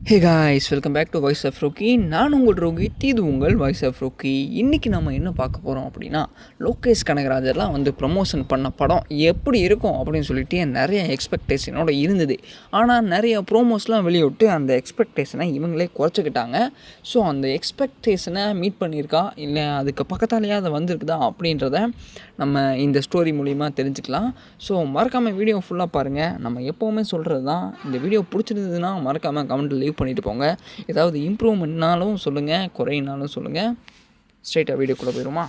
Hey guys, welcome back to Voice of Rocky. நான் உங்கள் ரோஹித், இது உங்கள் வாய்ஸ் ஆஃப் ரோக்கி. இன்றைக்கி நம்ம என்ன பார்க்க போகிறோம் அப்படின்னா, லோகேஷ் கனகராஜர்லாம் வந்து ப்ரமோஷன் பண்ண படம் எப்படி இருக்கும் அப்படின்னு சொல்லிட்டு நிறைய எக்ஸ்பெக்டேஷனோடு இருந்தது. ஆனால் நிறைய ப்ரோமோஸ்லாம் வெளியிட்டு அந்த எக்ஸ்பெக்டேஷனை இவங்களே குறைச்சிக்கிட்டாங்க. ஸோ அந்த எக்ஸ்பெக்டேஷனை மீட் பண்ணியிருக்கா இல்லை அதுக்கு பக்கத்தாலேயே அதை வந்திருக்குதா அப்படின்றத நம்ம இந்த ஸ்டோரி மூலிமா தெரிஞ்சுக்கலாம். ஸோ மறக்காமல் வீடியோ ஃபுல்லாக பாருங்கள். நம்ம எப்போவுமே சொல்கிறது தான், இந்த வீடியோ பிடிச்சிருந்ததுன்னா மறக்காமல் கமெண்ட்டில் லீவ் பண்ணிவிட்டு போங்க. ஏதாவது இம்ப்ரூவ்மெண்ட்னாலும் சொல்லுங்கள், குறையினாலும் சொல்லுங்கள். ஸ்ட்ரைட்டாக வீடியோக்குள்ளே போயிடுமா?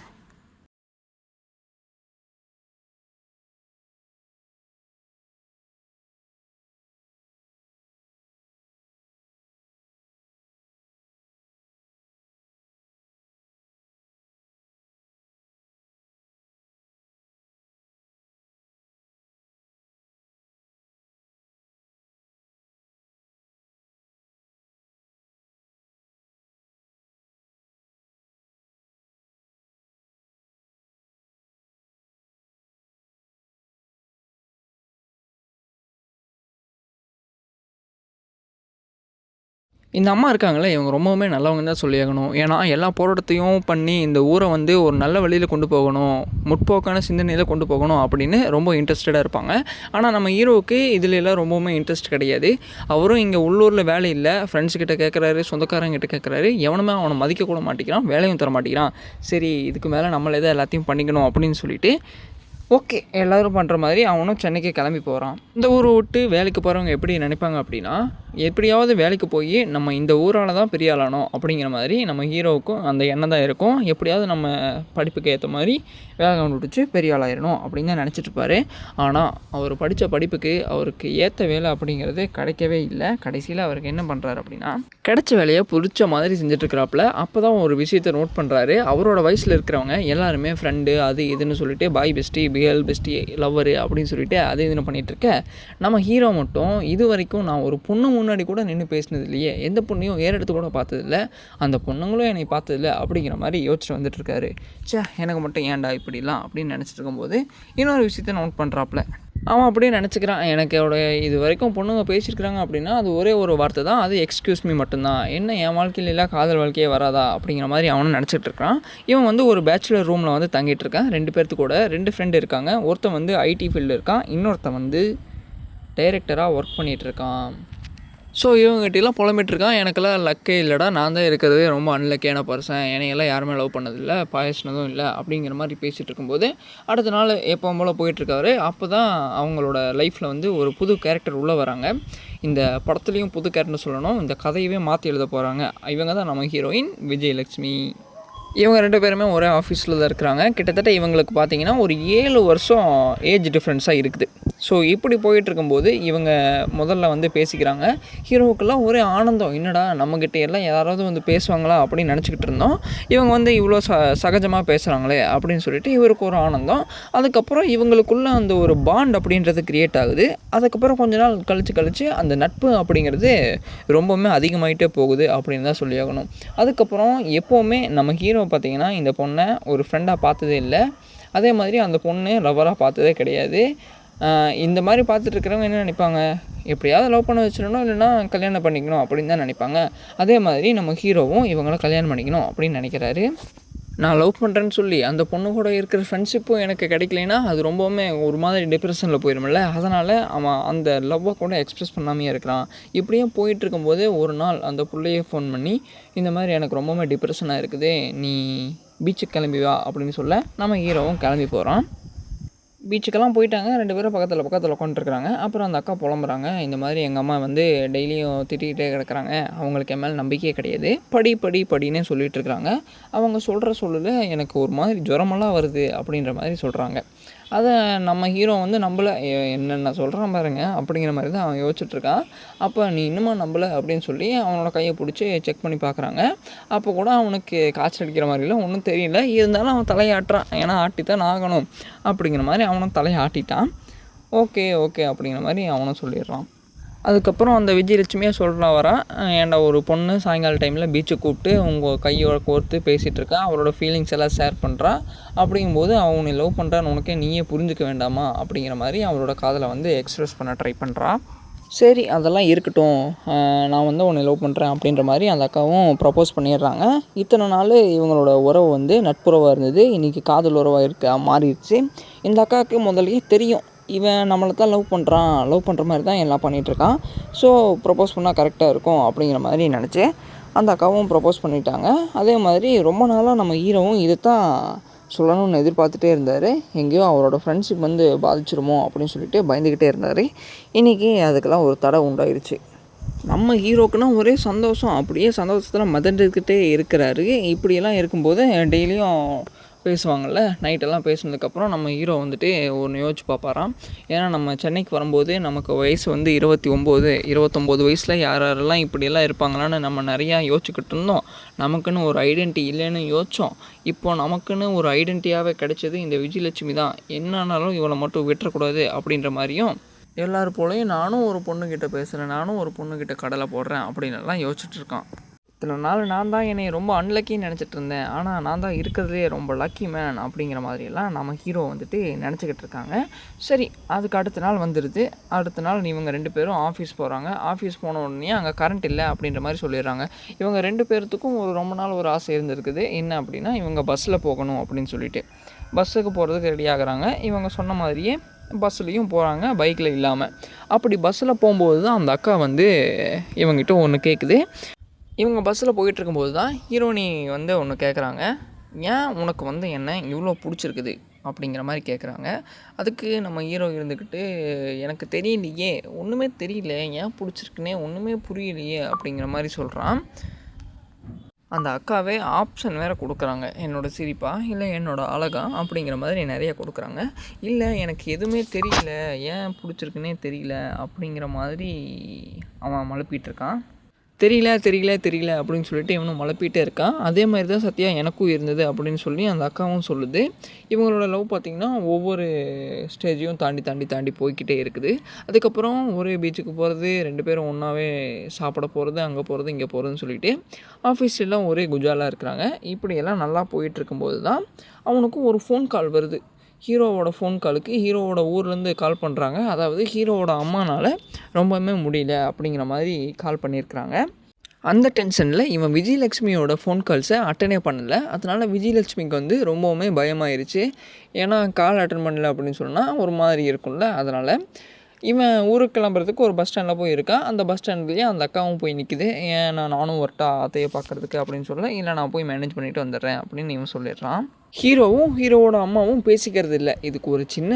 இந்த அம்மா இருக்காங்களே, இவங்க ரொம்பவுமே நல்லவங்கன்னு தான் சொல்லியாகணும். ஏன்னா எல்லா போராட்டத்தையும் பண்ணி இந்த ஊரை வந்து ஒரு நல்ல வழியில் கொண்டு போகணும், முற்போக்கான சிந்தனையில் கொண்டு போகணும் அப்படின்னு ரொம்ப இன்ட்ரெஸ்டடாக இருப்பாங்க. ஆனால் நம்ம ஹீரோவுக்கு இதில் எல்லாம் ரொம்பவுமே இன்ட்ரெஸ்ட் கிடையாது. அவரும் இங்கே உள்ளூரில் வேலை இல்லை, ஃப்ரெண்ட்ஸ்கிட்ட கேட்குறாரு, சொந்தக்காரங்கிட்ட கேட்குறாரு, எவனுமே அவனை மதிக்கக்கூட மாட்டேங்கிறான், வேலையும் தர மாட்டேங்கிறான். சரி, இதுக்கு மேலே நம்மளே தான் எல்லாத்தையும் பண்ணிக்கணும் அப்படின்னு சொல்லிட்டு ஓகே எல்லோரும் பண்ணுற மாதிரி அவனும் சென்னைக்கு கிளம்பி போகிறான். இந்த ஊரை விட்டு வேலைக்கு போகிறவங்க எப்படி நினைப்பாங்க அப்படின்னா, எப்படியாவது வேலைக்கு போய் நம்ம இந்த ஊரால் தான் பெரிய ஆளானோம் அப்படிங்கிற மாதிரி நம்ம ஹீரோவுக்கும் அந்த எண்ணம் தான் இருக்கும். எப்படியாவது நம்ம படிப்புக்கு ஏற்ற மாதிரி வேலை கண்டுபிடிச்சி பெரிய ஆளாயிடணும் அப்படின்னு தான் நினச்சிட்ருப்பார். ஆனால் அவர் படித்த படிப்புக்கு அவருக்கு ஏற்ற வேலை அப்படிங்கிறது கிடைக்கவே இல்லை. கடைசியில் அவருக்கு என்ன பண்ணுறாரு அப்படின்னா, கிடைச்ச வேலையை பிடிச்ச மாதிரி செஞ்சிட்ருக்கிறாப்புல. அப்போ தான் ஒரு விஷயத்தை நோட் பண்ணுறாரு. அவரோட வயசில் இருக்கிறவங்க எல்லாருமே ஃப்ரெண்டு அது இதுன்னு சொல்லிட்டு பாய் பெஸ்டி, பிஎல் பெஸ்டி, லவ்வரு அப்படின்னு சொல்லிட்டு அது இதுன்னு பண்ணிகிட்ருக்க, நம்ம ஹீரோ மட்டும் இது வரைக்கும் நான் ஒரு பொண்ணு முன்னாடி கூட நின்று பேசினது இல்லையே, எந்த பொண்ணையும் ஏறெடுத்து கூட பார்த்ததில்ல, அந்த பொண்ணுங்களும் என்னை பார்த்ததில்ல அப்படிங்கிற மாதிரி யோசிச்சுட்டு வந்துட்டுருக்காரு. எனக்கு மட்டும் ஏன்டா இப்படிலாம் அப்படின்னு நினச்சிட்டு இருக்கும்போது இன்னொரு விஷயத்த நோட் பண்ணுறாப்புல. அவன் அப்படியே நினச்சிக்கிறான், எனக்கு இது வரைக்கும் பொண்ணுங்க பேசியிருக்கிறாங்க அப்படின்னா அது ஒரே ஒரு வார்த்தை தான், அது எக்ஸ்கியூஸ் மீ மட்டும்தான், என்ன என் வாழ்க்கையில் இல்லை காதல் வாழ்க்கையே வராதா அப்படிங்கிற மாதிரி அவனும் நினச்சிட்டு இருக்கான். இவன் வந்து ஒரு பேச்சுலர் ரூமில் வந்து தங்கிட்டு இருக்கான். 2 பேர்த்து கூட 2 ஃப்ரெண்டு இருக்காங்க. ஒருத்தன் வந்து ஐடி ஃபீல்டு இருக்கான், இன்னொருத்தன் வந்து டைரக்டராக ஒர்க் பண்ணிகிட்ருக்கான். ஸோ இவங்ககிட்டலாம் புலம்பிட்டுருக்கான், எனக்கெல்லாம் லக்கே இல்லைடா, நான் தான் இருக்கிறதே ரொம்ப அன்லக்கியான பர்சன், என்னையெல்லாம் யாருமே லவ் பண்ணதில்லை, பாயசினதும் இல்லை அப்படிங்கிற மாதிரி பேசிகிட்டு இருக்கும்போது அடுத்த நாள் எப்போ போல் போயிட்டுருக்காரு. அப்போ தான் அவங்களோட லைஃப்பில் வந்து ஒரு புது கேரக்டர் உள்ளே வராங்க. இந்த படத்துலேயும் புது கேரக்டர்னு சொல்லணும், இந்த கதையவே மாற்றி எழுத போகிறாங்க. இவங்க தான் நம்ம ஹீரோயின் விஜயலட்சுமி. இவங்க 2 பேருமே ஒரே ஆஃபீஸில் தான் இருக்கிறாங்க. கிட்டத்தட்ட இவங்களுக்கு பார்த்திங்கன்னா ஒரு 7 வருஷம் ஏஜ் டிஃப்ரென்ஸாக இருக்குது. ஸோ இப்படி போயிட்டுருக்கும்போது இவங்க முதல்ல வந்து பேசிக்கிறாங்க. ஹீரோவுக்கெல்லாம் ஒரே ஆனந்தம், என்னடா நம்மக்கிட்ட எல்லாம் யாராவது வந்து பேசுவாங்களா அப்படின்னு நினச்சிக்கிட்டு இருந்தோம், இவங்க வந்து இவ்வளோ சகஜமாக பேசுகிறாங்களே அப்படின்னு சொல்லிட்டு இவருக்கு ஒரு ஆனந்தம். அதுக்கப்புறம் இவங்களுக்குள்ள அந்த ஒரு பாண்ட் அப்படின்றது க்ரியேட் ஆகுது. அதுக்கப்புறம் கொஞ்ச நாள் கழித்து அந்த நட்பு அப்படிங்கிறது ரொம்பவுமே அதிகமாகிட்டே போகுது அப்படின்னு தான் சொல்லி ஆகணும். அதுக்கப்புறம் எப்போவுமே நம்ம ஹீரோ பார்த்திங்கன்னா இந்த பொண்ணை ஒரு ஃப்ரெண்டாக பார்த்ததே இல்லை, அதே மாதிரி அந்த பொண்ணு லவ்வராக பார்த்ததே கிடையாது. இந்த மாதிரி பார்த்துட்ருக்கிறவங்க என்ன நினைப்பாங்க, எப்படியாவது லவ் பண்ண வச்சிடணும், இல்லைனா கல்யாணம் பண்ணிக்கணும் அப்படின்னு தான் நினைப்பாங்க. அதே மாதிரி நம்ம ஹீரோவும் இவங்கள கல்யாணம் பண்ணிக்கணும் அப்படின்னு நினைக்கிறாரு. நான் லவ் பண்ணுறேன்னு சொல்லி அந்த பொண்ணு கூட இருக்கிற ஃப்ரெண்ட்ஷிப்பும் எனக்கு கிடைக்கலைன்னா அது ரொம்பவுமே ஒரு மாதிரி டிப்ரெஷனில் போயிடும்ல. அதனால் அவன் அந்த லவ்வை கூட எக்ஸ்ப்ரெஸ் பண்ணாமையே இருக்கிறான். இப்படியே போயிட்டுருக்கும்போது ஒரு நாள் அந்த பிள்ளையே ஃபோன் பண்ணி, இந்த மாதிரி எனக்கு ரொம்பவுமே டிப்ரெஷனாக இருக்குது, நீ பீச்சுக்கு கிளம்பி வா அப்படின்னு சொல்ல நம்ம ஹீரோவும் கிளம்பி போகிறான். பீச்சுக்கெல்லாம் போயிட்டாங்க. 2 பேரும் பக்கத்தில் உட்காந்துருக்குறாங்க. அப்புறம் அந்த அக்கா புலம்புறாங்க, இந்த மாதிரி எங்கள் அம்மா வந்து டெய்லியும் திட்டிகிட்டே கிடக்குறாங்க, அவங்களுக்கு என் மேலே நம்பிக்கையே கிடையாது, படின்னு சொல்லிகிட்டு இருக்கிறாங்க. அவங்க சொல்கிற சொல்லில் எனக்கு ஒரு மாதிரி ஜுரமெல்லாம் வருது அப்படின்ற மாதிரி சொல்கிறாங்க. அதை நம்ம ஹீரோ வந்து நம்பலை, என்னென்ன சொல்கிறான் பாருங்க அப்படிங்கிற மாதிரி தான் அவன் யோசிச்சுட்ருக்கான். அப்போ நீ இன்னுமா நம்பலை அப்படின்னு சொல்லி அவனோட கையை பிடிச்சி செக் பண்ணி பார்க்குறாங்க. அப்போ கூட அவனுக்கு காய்ச்சல் அடிக்கிற மாதிரிலாம் ஒன்றும் தெரியல. இருந்தாலும் அவன் தலையாட்டுறான், ஏன்னா ஆட்டித்தான் ஆகணும் அப்படிங்கிற மாதிரி அவனும் தலையாட்டிட்டான். ஓகே அப்படிங்கிற மாதிரி அவனும் சொல்லிடுறான். அதுக்கப்புறம் அந்த விஜயலட்சுமியே சொல்கிறா வரான், ஏன்டா ஒரு பொண்ணு சாயங்கால டைமில் பீச்சுக்கு கூப்பிட்டு உங்கள் கையோட கோர்த்து பேசிகிட்ருக்கா, அவரோட ஃபீலிங்ஸ் எல்லாம் ஷேர் பண்ணுறா, அப்படிங்கும்போது அவனை லவ் பண்ணுறான்னு உனக்கே நீயே புரிஞ்சுக்க வேண்டாமா அப்படிங்கிற மாதிரி அவரோட காதலை வந்து எக்ஸ்ப்ரெஸ் பண்ண ட்ரை பண்ணுறா. சரி அதெல்லாம் இருக்கட்டும், நான் வந்து உன்னை லவ் பண்ணுறேன் அப்படின்ற மாதிரி அந்த அக்காவும் ப்ரப்போஸ் பண்ணிடுறாங்க. இத்தனை நாள் இவங்களோட உறவு வந்து நட்புறவாக இருந்தது, இன்றைக்கி காதல் உறவாக மாறிடுச்சு. இந்த அக்காவுக்கு முதல்லயே தெரியும் இவன் நம்மளை தான் லவ் பண்ணுற மாதிரி தான் எல்லாம் பண்ணிகிட்ருக்கான். ஸோ ப்ரப்போஸ் பண்ணால் கரெக்டாக இருக்கும் அப்படிங்கிற மாதிரி நினச்சி அந்த அக்காவும் ப்ரப்போஸ் பண்ணிட்டாங்க. அதே மாதிரி ரொம்ப நாளாக நம்ம ஹீரோவும் இதை தான் சொல்லணும்னு எதிர்பார்த்துட்டே இருந்தார். எங்கேயோ அவரோட ஃப்ரெண்ட்ஷிப் வந்து பாதிச்சிருமோ அப்படின்னு சொல்லிட்டு பயந்துக்கிட்டே இருந்தார். இன்றைக்கி அதுக்கெல்லாம் ஒரு தடை உண்டாயிருச்சு. நம்ம ஹீரோக்குன்னா ஒரே சந்தோஷம், அப்படியே சந்தோஷத்தில் மிதந்துக்கிட்டே இருக்கிறாரு. இப்படியெல்லாம் இருக்கும்போது டெய்லியும் பேசுவாங்கள்ல, நைட்டெல்லாம் பேசுனதுக்கப்புறம் நம்ம ஹீரோ வந்துட்டு ஒன்று யோசிச்சு பார்ப்பாராம். ஏன்னா நம்ம சென்னைக்கு வரும்போது நமக்கு வயசு வந்து 29 வயசில் யாரெல்லாம் இப்படியெல்லாம் இருப்பாங்களான்னு நம்ம நிறையா யோசிச்சுக்கிட்டு இருந்தோம். நமக்குன்னு ஒரு ஐடென்டிட்டி இல்லைன்னு யோசித்தோம். இப்போது நமக்குன்னு ஒரு ஐடென்டிட்டியாகவே கிடைச்சது இந்த விஜயலட்சுமி தான். என்னன்னாலும் இவளை மட்டும் விட்டுறக்கூடாது அப்படின்ற மாதிரியும், எல்லாரும் போலையும் நானும் ஒரு பொண்ணுக்கிட்ட பேசுகிறேன், நானும் ஒரு பொண்ணுக்கிட்ட கடலை போடுறேன் அப்படின்னுலாம் யோசிச்சுட்டு இருக்கான். இத்தனை நாள் நான் தான் என்னை ரொம்ப அன்லக்கின்னு நினச்சிட்டு இருந்தேன், ஆனால் நான் தான் இருக்கிறதுலே ரொம்ப லக்கி மேன் அப்படிங்கிற மாதிரியெல்லாம் நம்ம ஹீரோ வந்துட்டு நினச்சிக்கிட்டு இருக்காங்க. சரி, அதுக்கு அடுத்த நாள் வந்துடுது. அடுத்த நாள் இவங்க 2 பேரும் ஆஃபீஸ் போகிறாங்க. ஆஃபீஸ் போன உடனே அங்கே கரண்ட் இல்லை அப்படின்ற மாதிரி சொல்லிடுறாங்க. இவங்க 2 பேர்த்துக்கும் ரொம்ப நாள் ஒரு ஆசை இருந்திருக்குது. என்ன அப்படின்னா, இவங்க பஸ்ஸில் போகணும் அப்படின்னு சொல்லிட்டு பஸ்ஸுக்கு போகிறதுக்கு ரெடி ஆகுறாங்க. இவங்க சொன்ன மாதிரியே பஸ்ஸுலேயும் போகிறாங்க, பைக்கில் இல்லாமல். அப்படி பஸ்ஸில் போகும்போது தான் அந்த அக்கா வந்து இவங்ககிட்ட ஒன்று கேட்குது. இவங்க பஸ்ஸில் போயிட்டுருக்கும்போது தான் ஹீரோனி வந்து ஒன்று கேட்குறாங்க. ஏன் உனக்கு வந்து என்ன இவ்வளோ பிடிச்சிருக்குது அப்படிங்கிற மாதிரி கேட்குறாங்க. அதுக்கு நம்ம ஹீரோ இருந்துக்கிட்டு, எனக்கு தெரியலையே, ஒன்றுமே தெரியல, ஏன் பிடிச்சிருக்குன்னே ஒன்றுமே புரியலையே அப்படிங்கிற மாதிரி சொல்கிறான். அந்த அக்காவே ஆப்ஷன் வேறு கொடுக்குறாங்க, என்னோடய சிரிப்பா இல்லை என்னோடய அழகா அப்படிங்கிற மாதிரி நிறைய கொடுக்குறாங்க. இல்லை எனக்கு எதுவுமே தெரியல, ஏன் பிடிச்சிருக்குன்னே தெரியல அப்படிங்கிற மாதிரி அவன் மழுப்பிகிட்ருக்கான். தெரியல அப்படின்னு சொல்லிட்டு இவனும் மழுப்பிகிட்டே இருக்கான். அதே மாதிரி தான் சத்யா எனக்கும் இருந்தது அப்படின்னு சொல்லி அந்த அக்காவும் சொல்லுது. இவங்களோட லவ் பார்த்திங்கன்னா ஒவ்வொரு ஸ்டேஜையும் தாண்டி போய்கிட்டே இருக்குது. அதுக்கப்புறம் ஒரே பீச்சுக்கு போகிறது, 2 பேரும் ஒன்றாவே சாப்பிட போகிறது, அங்கே போகிறது இங்கே போகிறதுன்னு சொல்லிட்டு ஆஃபீஸ்லாம் ஒரே குஜாலாக இருக்கிறாங்க. இப்படியெல்லாம் நல்லா போயிட்டுருக்கும்போது தான் அவனுக்கும் ஒரு ஃபோன் கால் வருது. ஹீரோவோட ஃபோன் காலுக்கு ஹீரோவோட ஊர்லேருந்து கால் பண்ணுறாங்க. அதாவது ஹீரோவோட அம்மானால் ரொம்பவுமே முடியல அப்படிங்கிற மாதிரி கால் பண்ணியிருக்கிறாங்க. அந்த டென்ஷனில் இவன் விஜயலட்சுமியோட ஃபோன் கால்ஸை அட்டனே பண்ணலை. அதனால் விஜயலட்சுமிக்கு வந்து ரொம்பவுமே பயமாயிருச்சு. ஏன்னா கால் அட்டன் பண்ணல அப்படின்னு சொன்னால் ஒரு மாதிரி இருக்கும்ல. அதனால் இவன் ஊருக்கு கிளம்புறதுக்கு ஒரு பஸ் ஸ்டாண்டில் போய் இருக்கான். அந்த பஸ் ஸ்டாண்ட்லேயே அந்த அக்காவும் போய் நிற்கிது. ஏன் நானும் வரட்டா அத்தையை பார்க்குறதுக்கு அப்படின்னு சொல்ல, இல்லை நான் போய் மேனேஜ் பண்ணிவிட்டு வந்துடுறேன் அப்படின்னு இவன் சொல்லிடுறான். ஹீரோவும் ஹீரோவோட அம்மாவும் பேசிக்கிறது இல்லை. இதுக்கு ஒரு சின்ன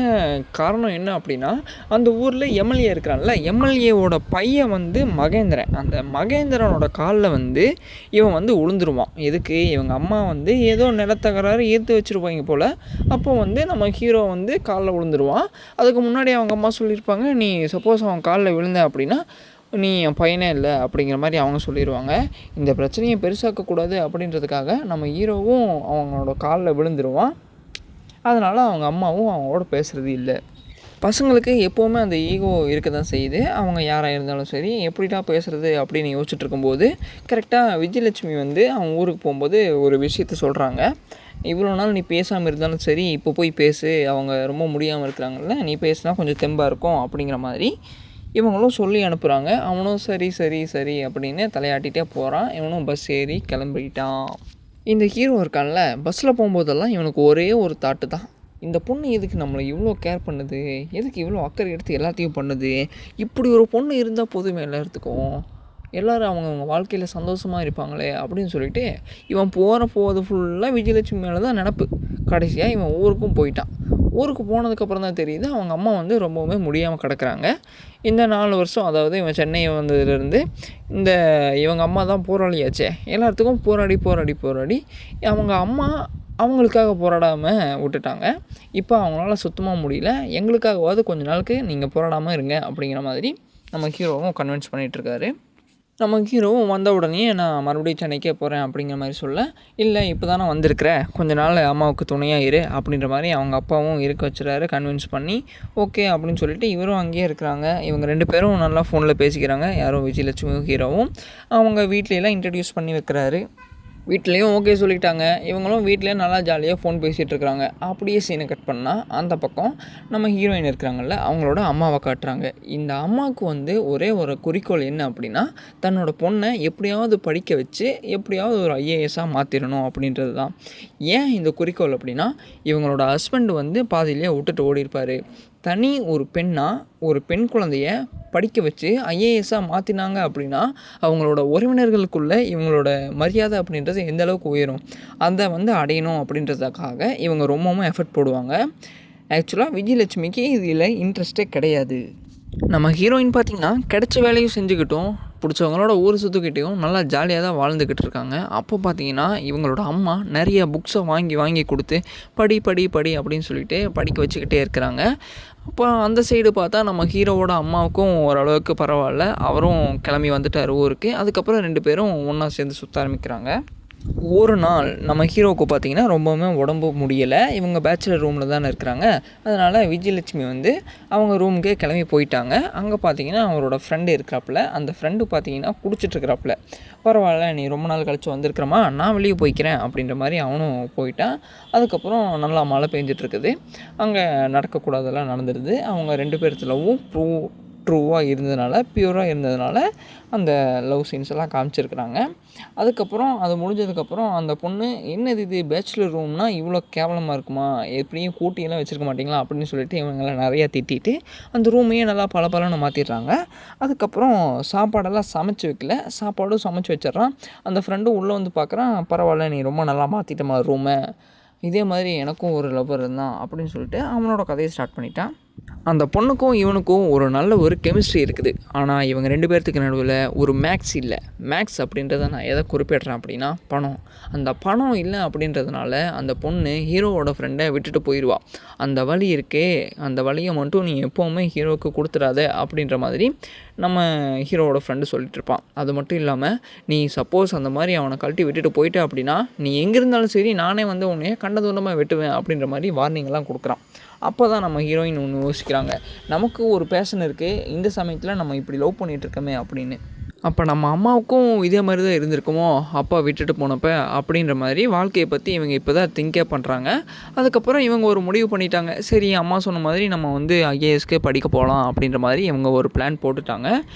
காரணம் என்ன அப்படின்னா, அந்த ஊரில் எம்எல்ஏ இருக்கிறான்ல, எம்எல்ஏவோட பையன் வந்து மகேந்திரன். அந்த மகேந்திரனோட காலில் வந்து இவன் வந்து உளுந்துருவான். எதுக்கு, இவங்க அம்மா வந்து ஏதோ நிலத்தகராறு ஏற்று வச்சுருப்பாங்க போல். அப்போ வந்து நம்ம ஹீரோ வந்து காலில் விழுந்துருவான். அதுக்கு முன்னாடி அவங்க அம்மா சொல்லியிருப்பாங்க, நீ சப்போஸ் அவன் காலில் விழுந்த அப்படின்னா நீ என் பையனே இல்லை அப்படிங்கிற மாதிரி அவங்க சொல்லிடுவாங்க. இந்த பிரச்சனையை பெருசாக்கக்கூடாது அப்படின்றதுக்காக நம்ம ஹீரோவும் அவங்களோட காலில் விழுந்துருவான். அதனால் அவங்க அம்மாவும் அவங்களோட பேசுகிறது இல்லை. பசங்களுக்கு எப்போவுமே அந்த ஈகோ இருக்க தான் செய்யுது. அவங்க யாராக இருந்தாலும் சரி, எப்படிடா பேசுகிறது அப்படின்னு யோசிச்சுட்டு இருக்கும்போது கரெக்டாக விஜயலட்சுமி வந்து அவங்க ஊருக்கு போகும்போது ஒரு விஷயத்த சொல்கிறாங்க. இவ்வளோ நாள் நீ பேசாமல் இருந்தாலும் சரி, இப்போ போய் பேசு, அவங்க ரொம்ப முடியாமல் இருக்கிறாங்கல்ல, நீ பேசினா கொஞ்சம் தெம்பாக இருக்கும் அப்படிங்கிற மாதிரி இவங்களும் சொல்லி அனுப்புகிறாங்க. அவனும் சரி அப்படின்னு தலையாட்டிகிட்டே போகிறான். இவனும் பஸ் ஏறி கிளம்பிட்டான். இந்த ஹீரோ இருக்கான்ல, பஸ்ஸில் போகும்போதெல்லாம் இவனுக்கு ஒரே ஒரு தாட்டு தான், இந்த பொண்ணு எதுக்கு நம்மளை இவ்வளோ கேர் பண்ணுது, எதுக்கு இவ்வளோ அக்கறை எடுத்து எல்லாத்தையும் பண்ணுது, இப்படி ஒரு பொண்ணு இருந்தால் போதுமே எல்லாத்துக்கும், எல்லோரும் அவங்க வாழ்க்கையில் சந்தோஷமாக இருப்பாங்களே அப்படின்னு சொல்லிட்டு இவன் போகிறது ஃபுல்லாக விஜயலட்சுமி மேலே தான் நினப்பு. கடைசியாக இவன் ஊருக்கும் போயிட்டான். ஊருக்கு போனதுக்கப்புறம் தான் தெரியுது அவங்க அம்மா வந்து ரொம்பவுமே முடியாமல் கிடக்குறாங்க. இந்த 4 வருஷம், அதாவது இவன் சென்னை வந்ததுலேருந்து இவங்க அம்மா தான் போராளியாச்சே, எல்லாத்துக்கும் போராடி அவங்க அம்மா அவங்களுக்காக போராடாமல் விட்டுட்டாங்க. இப்போ அவங்களால சுத்தமாக முடியல, எங்களுக்காகவாவது கொஞ்ச நாளுக்கு நீங்கள் போராடாமல் இருங்க அப்படிங்கிற மாதிரி நம்ம ஹீரோவும் கன்வின்ஸ் பண்ணிகிட்ருக்காரு. நம்ம ஹீரோவும் வந்த உடனே நான் மறுபடியும் சென்னைக்கே போகிறேன் அப்படிங்கிற மாதிரி சொல்ல, இல்லை இப்போ தானே வந்திருக்கிறேன், கொஞ்ச நாள் அம்மாவுக்கு துணையாக இரு அப்படின்ற மாதிரி அவங்க அப்பாவும் இருக்க வச்சுறாரு கன்வின்ஸ் பண்ணி. ஓகே அப்படின்னு சொல்லிட்டு இவரும் அங்கேயே இருக்கிறாங்க. இவங்க 2 பேரும் நல்லா ஃபோனில் பேசிக்கிறாங்க. யாரும் விஜயலட்சுமியும் ஹீரோவும் அவங்க வீட்லையெல்லாம் இன்ட்ரடியூஸ் பண்ணி வைக்கிறாரு. வீட்லேயும் ஓகே சொல்லிட்டாங்க. இவங்களும் வீட்லேயே நல்லா ஜாலியாக ஃபோன் பேசிகிட்டு இருக்கிறாங்க. அப்படியே சீனை கட் பண்ணால் அந்த பக்கம் நம்ம ஹீரோயின் இருக்கிறாங்கல்ல, அவங்களோட அம்மாவை காட்டுறாங்க. இந்த அம்மாவுக்கு வந்து ஒரே ஒரு குறிக்கோள் என்ன அப்படின்னா, தன்னோட பொண்ணை எப்படியாவது படிக்க வச்சு எப்படியாவது ஒரு ஐஏஎஸ்ஸாக மாற்றிடணும் அப்படின்றது தான். ஏன் இந்த குறிக்கோள் அப்படின்னா, இவங்களோட ஹஸ்பண்ட் வந்து பாதியிலேயே விட்டுட்டு ஓடிருப்பார். தனி ஒரு ஒரு பெண் குழந்தைய படிக்க வச்சு ஐஏஎஸ்ஸாக மாற்றினாங்க அப்படின்னா, அவங்களோட உறவினர்களுக்குள்ளே இவங்களோட மரியாதை அப்படின்றது எந்த அளவுக்கு உயரும், அதை வந்து அடையணும் அப்படின்றதுக்காக இவங்க ரொம்பவும் எஃபர்ட் போடுவாங்க. ஆக்சுவலாக விஜயலட்சுமிக்கு இதில் இன்ட்ரெஸ்ட்டே கிடையாது. நம்ம ஹீரோயின் பார்த்திங்கன்னா கிடைச்ச வேலையும் செஞ்சுக்கிட்டோம், பிடிச்சவங்களோட ஊர் சுற்றிக்கிட்டையும் நல்லா ஜாலியாக தான் வாழ்ந்துக்கிட்டு இருக்காங்க. அப்போ பார்த்தீங்கன்னா இவங்களோட அம்மா நிறைய புக்ஸை வாங்கி கொடுத்து படி படி படி அப்படின்னு சொல்லிட்டு படிக்க வச்சுக்கிட்டே இருக்கிறாங்க. அப்போ அந்த சைடு பார்த்தா நம்ம ஹீரோவோட அம்மாவுக்கும் ஓரளவுக்கு பரவாயில்ல, அவரும் கிளம்பி வந்துட்டார் ஊருக்கு. அதுக்கப்புறம் 2 பேரும் ஒன்றா சேர்ந்து சுற்ற ஆரம்பிக்கிறாங்க. ஒரு நாள் நம்ம ஹீரோவுக்கு பார்த்திங்கன்னா ரொம்பவுமே உடம்பு முடியலை. இவங்க பேச்சுலர் ரூமில் தானே இருக்கிறாங்க. அதனால் விஜயலட்சுமி வந்து அவங்க ரூமுக்கே கிளம்பி போயிட்டாங்க. அங்கே பார்த்திங்கன்னா அவரோட ஃப்ரெண்டு இருக்கிறாப்புல. அந்த ஃப்ரெண்டு பார்த்திங்கன்னா குடிச்சிட்ருக்கிறாப்புல. பரவாயில்ல, நீ ரொம்ப நாள் கழிச்சு வந்திருக்கிறமா, நான் வெளியே போய்க்கிறேன் அப்படின்ற மாதிரி அவனும் போயிட்டான். அதுக்கப்புறம் நல்லா மழை பெஞ்சிட்ருக்குது. அங்கே நடக்கக்கூடாதெல்லாம் நடந்துடுது. அவங்க 2 பேர்த்துலவும் ட்ரூவாக இருந்ததுனால, பியூராக இருந்ததுனால அந்த லவ் சீன்ஸ் எல்லாம் காமிச்சிருக்கிறாங்க. அதுக்கப்புறம் அது முடிஞ்சதுக்கப்புறம் அந்த பொண்ணு, என்னது இது பேச்சுலர் ரூம்னால் இவ்வளோ கேவலமாக இருக்குமா, எப்படியும் கூட்டியெல்லாம் வச்சுருக்க மாட்டிங்களா அப்படின்னு சொல்லிட்டு இவங்கெல்லாம் நிறையா திட்டிட்டு அந்த ரூமையே நல்லா பலன்னு மாற்றிடுறாங்க. அதுக்கப்புறம் சாப்பாடெல்லாம் சமைச்சு வைக்கல, சாப்பாடும் சமைச்சு வச்சிட்றான். அந்த ஃப்ரெண்டும் உள்ளே வந்து பார்க்குறான், பரவாயில்ல நீ ரொம்ப நல்லா மாற்றிட்டமா ரூமை, இதே மாதிரி எனக்கும் ஒரு லவ்வர் இருந்தான் அப்படின்னு சொல்லிட்டு அவனோட கதையை ஸ்டார்ட் பண்ணிட்டான். அந்த பொண்ணுக்கும் இவனுக்கும் ஒரு நல்ல ஒரு கெமிஸ்ட்ரி இருக்குது. ஆனால் இவங்க 2 பேர்த்துக்கு நடுவில் ஒரு மேக்ஸ் இல்லை. மேக்ஸ் அப்படின்றத நான் எதை குறிப்பிடுறேன் அப்படின்னா பணம். அந்த பணம் இல்லை அப்படின்றதுனால அந்த பொண்ணு ஹீரோவோட ஃப்ரெண்டை விட்டுட்டு போயிடுவா. அந்த வலி இருக்கே, அந்த வலியை மட்டும் நீ எப்போவுமே ஹீரோவுக்கு கொடுத்துடாத அப்படின்ற மாதிரி நம்ம ஹீரோவோட ஃப்ரெண்டு சொல்லிட்டு இருப்பான். அது மட்டும் இல்லாமல், நீ சப்போஸ் அந்த மாதிரி அவனை கழட்டி விட்டுட்டு போயிட்ட அப்படின்னா, நீ எங்கே இருந்தாலும் சரி நானே வந்து உன்னைய கண்டதுண்டமாக வெட்டுவேன் அப்படின்ற மாதிரி வார்னிங்லாம் கொடுக்குறான். அப்போ தான் நம்ம ஹீரோயின் ஒன்று யோசிக்கிறாங்க, நமக்கு ஒரு பேஷன் இருக்குது, இந்த சமயத்தில் நம்ம இப்படி லவ் பண்ணிகிட்ருக்கோமே அப்படின்னு. அப்போ நம்ம அம்மாவுக்கும் இதே மாதிரி தான் இருந்திருக்குமோ அப்பா விட்டுட்டு போனப்போ அப்படின்ற மாதிரி வாழ்க்கையை பற்றி இவங்க இப்போ தான் திங்கே பண்ணுறாங்க. அதுக்கப்புறம் இவங்க ஒரு முடிவு பண்ணிட்டாங்க, சரி அம்மா சொன்ன மாதிரி நம்ம வந்து ஐஏஎஸ்க்கு படிக்க போகலாம் அப்படின்ற மாதிரி இவங்க ஒரு பிளான் போட்டுட்டாங்க.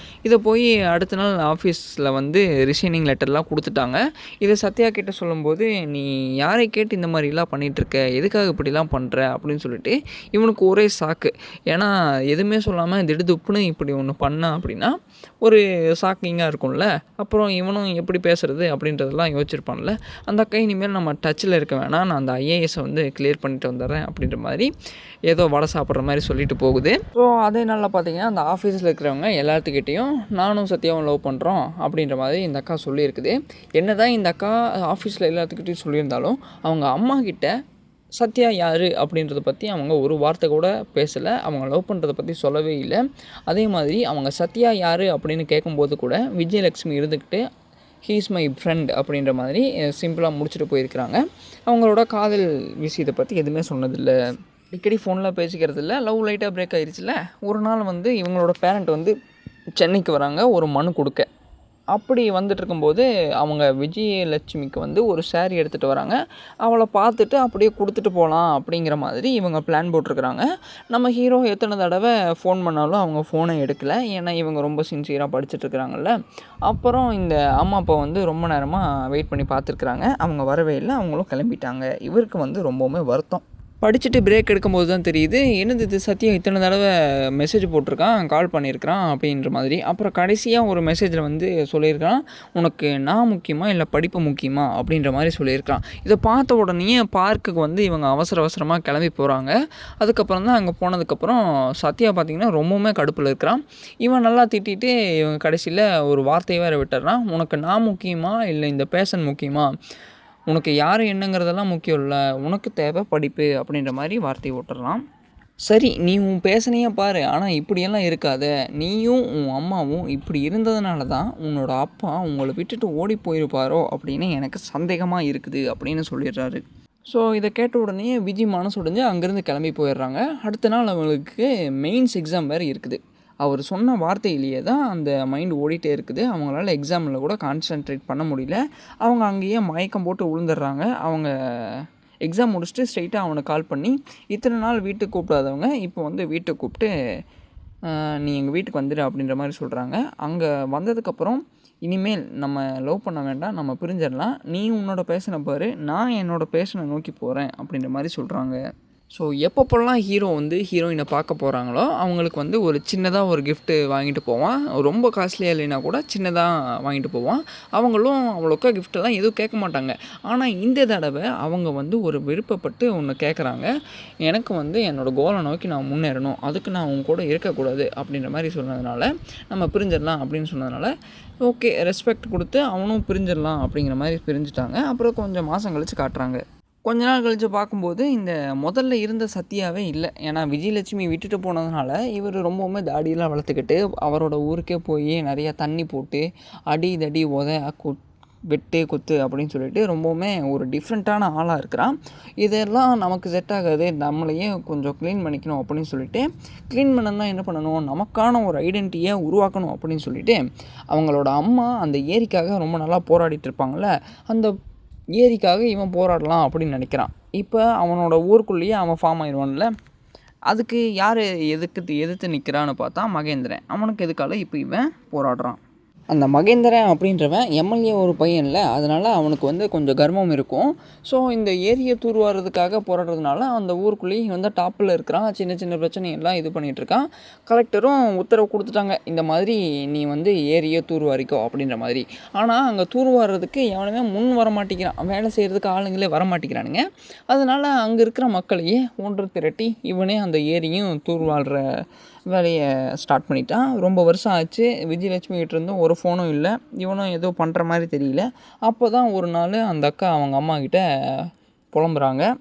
இதை போய் அடுத்த நாள் ஆஃபீஸில் வந்து ரிசைனிங் லெட்டர்லாம் கொடுத்துட்டாங்க. இதை சத்யா கிட்ட சொல்லும்போது, நீ யாரை கேட்டு இந்த மாதிரிலாம் பண்ணிகிட்ருக்க, எதுக்காக இப்படிலாம் பண்ணுற அப்படின்னு சொல்லிட்டு இவனுக்கு ஒரே சாக்கு. ஏன்னா எதுவுமே சொல்லாமல் திடுதுப்புன்னு இப்படி ஒன்று பண்ண அப்படின்னா ஒரு ஷாக்கிங்காக இருக்கும்ல. அப்புறம் இவனும் எப்படி பேசுகிறது அப்படின்றதெல்லாம் யோசிச்சிருப்பான்ல. அந்த அக்கா இனிமேல் நம்ம டச்சில் இருக்க வேணாம், நான் அந்த ஐஏஎஸை வந்து கிளியர் பண்ணிட்டு வந்துடுறேன் அப்படின்ற மாதிரி ஏதோ வடை சாப்பிட்ற மாதிரி சொல்லிட்டு போகுது. ஸோ அதே நாளில் பார்த்தீங்கன்னா அந்த ஆஃபீஸில் இருக்கிறவங்க எல்லாத்துக்கிட்டேயும் நானும் சத்யாவும் லவ் பண்ணுறோம் அப்படின்ற மாதிரி இந்த அக்கா சொல்லியிருக்குது. என்ன தான் இந்த அக்கா ஆஃபீஸில் எல்லாத்துக்கிட்டையும் சொல்லியிருந்தாலும் அவங்க அம்மா கிட்ட சத்யா யார் அப்படின்றத பற்றி அவங்க ஒரு வார்த்தை கூட பேசலை. அவங்க லவ் பண்ணுறதை பற்றி சொல்லவே இல்லை. அதே மாதிரி அவங்க சத்யா யார் அப்படின்னு கேட்கும்போது கூட விஜயலட்சுமி இருந்துக்கிட்டு ஹீ இஸ் மை ஃப்ரெண்ட் அப்படின்ற மாதிரி சிம்பிளாக முடிச்சுட்டு போயிருக்கிறாங்க. அவங்களோட காதல் விஷயத்தை பற்றி எதுவுமே சொன்னதில்லை. அடிக்கடி ஃபோனில் பேசிக்கிறது இல்லை. லவ் லைட்டாக பிரேக் ஆகிடுச்சுல. ஒரு நாள் வந்து இவங்களோட பேரண்ட் வந்து சென்னைக்கு வராங்க ஒரு மனு கொடுக்க. அப்படி வந்துட்டுருக்கும்போது அவங்க விஜயலட்சுமிக்கு வந்து ஒரு சாரீ எடுத்துகிட்டு வராங்க. அவளை பார்த்துட்டு அப்படியே கொடுத்துட்டு போகலாம் அப்படிங்கிற மாதிரி இவங்க பிளான் போட்டிருக்கிறாங்க. நம்ம ஹீரோ எத்தனை தடவை ஃபோன் பண்ணாலும் அவங்க ஃபோனை எடுக்கலை. ஏன்னா இவங்க ரொம்ப சின்சியராக படிச்சுட்ருக்குறாங்கல்ல. அப்புறம் இந்த அம்மா அப்பா வந்து ரொம்ப நேரமாக வெயிட் பண்ணி பார்த்துருக்குறாங்க. அவங்க வரவே இல்லை, அவங்களும் கிளம்பிட்டாங்க. இவருக்கு வந்து ரொம்பவுமே வருத்தம். படிச்சுட்டு பிரேக் எடுக்கும்போது தான் தெரியுது, என்னது இது சத்யா இத்தனை தடவை மெசேஜ் போட்டிருக்கான், கால் பண்ணியிருக்கிறான் அப்படின்ற மாதிரி. அப்புறம் கடைசியாக ஒரு மெசேஜில் வந்து சொல்லியிருக்கான், உனக்கு நான் முக்கியமா இல்லை படிப்பு முக்கியமா அப்படின்ற மாதிரி சொல்லியிருக்கான். இதை பார்த்த உடனே பார்க்குக்கு வந்து இவங்க அவசரமாக கிளம்பி போகிறாங்க. அதுக்கப்புறம் தான் அங்கே போனதுக்கப்புறம் சத்யா பார்த்திங்கன்னா ரொம்பவுமே கடுப்பில் இருக்கிறான். இவன் நல்லா திட்டிட்டு இவங்க கடைசியில் ஒரு வார்த்தையை வேறு விட்டுறான், உனக்கு நான் முக்கியமா இல்லை இந்த பேஷன் முக்கியமா, உனக்கு யார் என்னங்கிறதெல்லாம் முக்கியம் இல்லை, உனக்கு தேவை படிப்பு அப்படின்ற மாதிரி வார்த்தையை விட்டுறான். சரி, நீ உன் பேசனையே பாரு, ஆனால் இப்படியெல்லாம் இருக்காத, நீயும் உன் அம்மாவும் இப்படி இருந்ததுனால தான் உன்னோட அப்பா உங்களை விட்டுட்டு ஓடி போயிருப்பாரோ அப்படின்னு எனக்கு சந்தேகமாக இருக்குது அப்படின்னு சொல்லிடுறாரு. ஸோ இதை கேட்ட உடனே விஜி மனசு உடைஞ்சு அங்கேருந்து கிளம்பி போயிடுறாங்க. அடுத்த நாள் அவங்களுக்கு மெயின்ஸ் எக்ஸாம் வேறு இருக்குது. அவர் சொன்ன வார்த்தையிலேயே தான் அந்த மைண்ட் ஓடிட்டே இருக்குது. அவங்களால எக்ஸாமில் கூட கான்சன்ட்ரேட் பண்ண முடியல. அவங்க அங்கேயே மயக்கம் போட்டு விழுந்துடுறாங்க. அவங்க எக்ஸாம் முடிச்சுட்டு ஸ்ட்ரெயிட்டாக அவனுக்கு கால் பண்ணி, இத்தனை நாள் வீட்டுக்கு கூப்பிடாதவங்க இப்போ வந்து வீட்டுக்கு கூப்பிட்டு நீ எங்கள் வீட்டுக்கு வந்துடு அப்படின்ற மாதிரி சொல்கிறாங்க. அங்கே வந்ததுக்கப்புறம் இனிமேல் நம்ம லவ் பண்ண வேண்டாம், நம்ம பிரிஞ்சிடலாம், நீ உன்னோட பேஷனை பாரு, நான் என்னோடய பேஷனை நோக்கி போகிறேன் அப்படின்ற மாதிரி சொல்கிறாங்க. ஸோ எப்பப்போலாம் ஹீரோ வந்து ஹீரோயினை பார்க்க போகிறாங்களோ அவங்களுக்கு வந்து ஒரு சின்னதாக ஒரு கிஃப்ட்டு வாங்கிட்டு போவான். ரொம்ப காஸ்ட்லியாக இல்லைனா கூட சின்னதாக வாங்கிட்டு போவான். அவங்களும் அவ்வளோக்கா கிஃப்ட்டெல்லாம் எதுவும் கேட்க மாட்டாங்க. ஆனால் இந்த தடவை அவங்க வந்து ஒரு விருப்பப்பட்டு ஒன்று கேட்குறாங்க. எனக்கு வந்து என்னோடய கோலை நோக்கி நான் முன்னேறணும், அதுக்கு நான் அவங்க கூட இருக்கக்கூடாது அப்படின்ற மாதிரி சொன்னதுனால, நம்ம பிரிஞ்சிடலாம் அப்படின்னு சொன்னதுனால ஓகே ரெஸ்பெக்ட் கொடுத்து அவனும் பிரிஞ்சிடலாம் அப்படிங்கிற மாதிரி பிரிஞ்சுட்டாங்க. அப்புறம் கொஞ்சம் மாதம் கழித்து காட்டுறாங்க. கொஞ்ச நாள் கழித்து பார்க்கும்போது இந்த முதல்ல இருந்த சத்யாவே இல்லை. ஏன்னா விஜயலட்சுமி விட்டுட்டு போனதுனால இவர் ரொம்பவுமே தாடியெல்லாம் வளர்த்துக்கிட்டு அவரோட ஊருக்கே போய் நிறையா தண்ணி போட்டு அடி தடி வெட்டு குத்து அப்படின்னு சொல்லிட்டு ரொம்பவுமே ஒரு டிஃப்ரெண்ட்டான ஆளாக இருக்கிறான். இதெல்லாம் நமக்கு செட் ஆகாது, நம்மளையே கொஞ்சம் க்ளீன் பண்ணிக்கணும் அப்படின்னு சொல்லிட்டு க்ளீன் பண்ணணும்னா என்ன பண்ணணும், நமக்கான ஒரு ஐடென்டிட்டியை உருவாக்கணும் அப்படின்னு சொல்லிட்டு அவங்களோட அம்மா அந்த ஏரிக்காக ரொம்ப நல்லா போராடிட்டு இருப்பாங்கள்ல, அந்த ஏரிக்காக இவன் போராடலாம் அப்படின்னு நினைக்கிறான். இப்போ அவனோட ஊருக்குள்ளேயே அவன் ஃபார்ம் ஆயிடுவான்ல, அதுக்கு யார் எதிர்த்து நிற்கிறான்னு பார்த்தா மகேந்திரன். அவனுக்கு எதுக்கால இப்போ இவன் போராடுறான். அந்த மகேந்திரன் அப்படின்றவன் எம்எல்ஏ ஒரு பையன்ல, அதனால் அவனுக்கு வந்து கொஞ்சம் கர்வம் இருக்கும். ஸோ இந்த ஏரியை தூர்வாரதுக்காக போராடுறதுனால அந்த ஊருக்குள்ளேயும் வந்து டாப்பில் இருக்கிறான். சின்ன சின்ன பிரச்சனையெல்லாம் இது பண்ணிகிட்ருக்கான். கலெக்டரும் உத்தரவு கொடுத்துட்டாங்க, இந்த மாதிரி நீ வந்து ஏரியை தூர்வாரிக்கோ அப்படின்ற மாதிரி. ஆனால் அங்கே தூர்வாரதுக்கு எவனுமே முன் வர மாட்டேங்கிறான், வேலை செய்கிறதுக்கு ஆளுங்களே வர மாட்டேங்கிறானுங்க. அதனால் அங்கே இருக்கிற மக்களையே ஒன்று திரட்டி இவனே அந்த ஏரியும் தூர்வாடுற வேலையை ஸ்டார்ட் பண்ணிட்டான். ரொம்ப வருஷம் ஆச்சு. விஜயலட்சுமி கிட்டேருந்தும் ஒரு ஃபோனும் இல்லை. இவனும் ஏதோ பண்ணுற மாதிரி தெரியல. அப்போ தான் ஒரு நாள் அந்த அக்கா அவங்க அம்மாக்கிட்ட புலம்புறாங்க.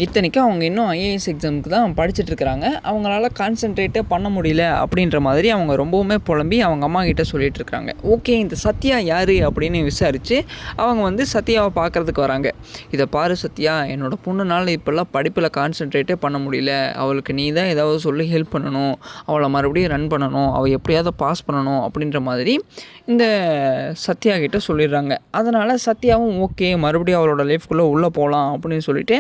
இத்தனைக்கும் அவங்க இன்னும் ஐஏஎஸ் எக்ஸாமுக்கு தான் படிச்சுட்ருக்கிறாங்க. அவங்களால கான்சென்ட்ரேட்டே பண்ண முடியல அப்படின்ற மாதிரி அவங்க ரொம்பவுமே புலம்பி அவங்க அம்மா கிட்டே சொல்லிகிட்ருக்குறாங்க. ஓகே, இந்த சத்யா யார் அப்படின்னு விசாரித்து அவங்க வந்து சத்யாவை பார்க்குறதுக்கு வராங்க. இதை பாரு சத்யா, என்னோடய பொண்ணுனால் இப்போல்லாம் படிப்பில் கான்சென்ட்ரேட்டே பண்ண முடியல, அவளுக்கு நீ தான் ஏதாவது சொல்லி ஹெல்ப் பண்ணணும், அவளை மறுபடியும் ரன் பண்ணணும், அவள் எப்படியாவது பாஸ் பண்ணணும் அப்படின்ற மாதிரி இந்த சத்யா கிட்டே சொல்லிடுறாங்க. அதனால் சத்யாவும் ஓகே மறுபடியும் அவளோட லைஃப்குள்ளே உள்ளே போகலாம் அப்படின்னு சொல்லிட்டு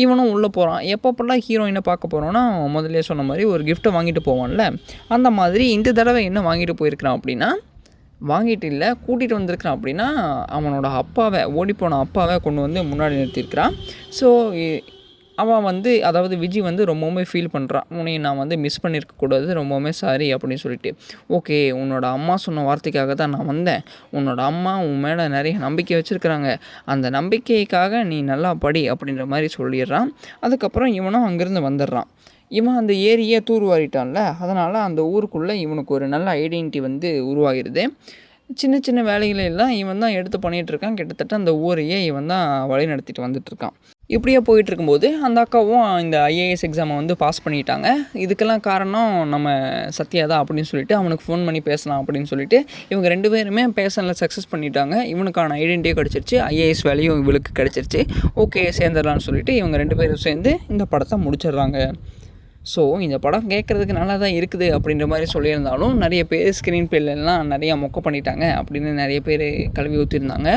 இவனும் உள்ளே போகிறான். எப்பப்பெல்லாம் ஹீரோயினை பார்க்க போகிறோன்னா முதல்ல சொன்ன மாதிரி ஒரு கிஃப்ட்டை வாங்கிட்டு போவான்ல, அந்த மாதிரி இந்த தடவை என்ன வாங்கிட்டு போயிருக்கிறான் அப்படின்னா, வாங்கிட்டு இல்லை கூட்டிகிட்டு வந்திருக்கிறான் அப்படின்னா, அவனோட அப்பாவை ஓடிப்போன அப்பாவை கொண்டு வந்து முன்னாடி நிறுத்தியிருக்கிறான். ஸோ அவன் வந்து அதாவது விஜய் வந்து ரொம்பவுமே ஃபீல் பண்ணுறான். உன்னை நான் வந்து மிஸ் பண்ணியிருக்கக்கூடாது, ரொம்பவுமே சாரி அப்படின்னு சொல்லிட்டு. ஓகே, உன்னோட அம்மா சொன்ன வார்த்தைக்காக தான் நான் வந்தேன், உன்னோட அம்மா உன் மேலே நிறைய நம்பிக்கை வச்சுருக்குறாங்க, அந்த நம்பிக்கைக்காக நீ நல்லா படி அப்படின்ற மாதிரி சொல்லிடுறான். அதுக்கப்புறம் இவனும் அங்கேருந்து வந்துடுறான். இவன் அந்த ஏரியை தூர்வாரிட்டான்ல, அதனால் அந்த ஊருக்குள்ளே இவனுக்கு ஒரு நல்ல ஐடென்டிட்டி வந்து உருவாகிடுது. சின்ன சின்ன வேலைகளெல்லாம் இவன் தான் எடுத்து பண்ணிகிட்ருக்கான். கிட்டத்தட்ட அந்த ஊரையே இவன் தான் வழி நடத்திட்டு வந்துட்டுருக்கான். இப்படியே போயிட்டுருக்கும்போது அந்த அக்காவும் இந்த ஐஏஎஸ் எக்ஸாமை வந்து பாஸ் பண்ணிட்டாங்க. இதுக்கெல்லாம் காரணம் நம்ம சத்யா தான் அப்படின்னு சொல்லிட்டு அவனுக்கு ஃபோன் பண்ணி பேசலாம் அப்படின்னு சொல்லிட்டு இவங்க 2 பேருமே பேசனில் சக்ஸஸ் பண்ணிட்டாங்க. இவனுக்கான ஐடென்டிட்டியும் கிடச்சிருச்சு, ஐஏஎஸ் வேலையும் இவளுக்கு கிடச்சிருச்சு. ஓகே சேர்ந்துடலான்னு சொல்லிட்டு இவங்க 2 பேரும் சேர்ந்து இந்த படத்தை முடிச்சிடுறாங்க. ஸோ இந்த படம் கேட்குறதுக்கு நல்லா தான் இருக்குது அப்படின்ற மாதிரி சொல்லியிருந்தாலும் நிறைய பேர் ஸ்க்ரீன் பிளேலாம் நிறையா மொக்க பண்ணிட்டாங்க அப்படின்னு நிறைய பேர் கழுவி ஊற்றிருந்தாங்க.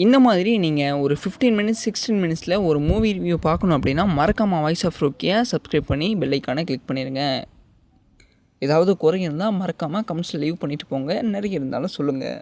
இந்த மாதிரி நீங்கள் ஒரு 15 மினிட்ஸ் 16 மினிட்ஸில் ஒரு மூவி ரிவ்யூ பார்க்கணும் அப்படின்னா மறக்காமல் வாய்ஸ் ஆஃப் ரோக்கியை சப்ஸ்கிரைப் பண்ணி பெல் ஐக்கானை கிளிக் பண்ணிடுங்க. ஏதாவது குறை இருந்தால் மறக்காமல் கமெண்ட்ஸில் லீவ் பண்ணிவிட்டு போங்க, நிறைய இருந்தாலும் சொல்லுங்கள்.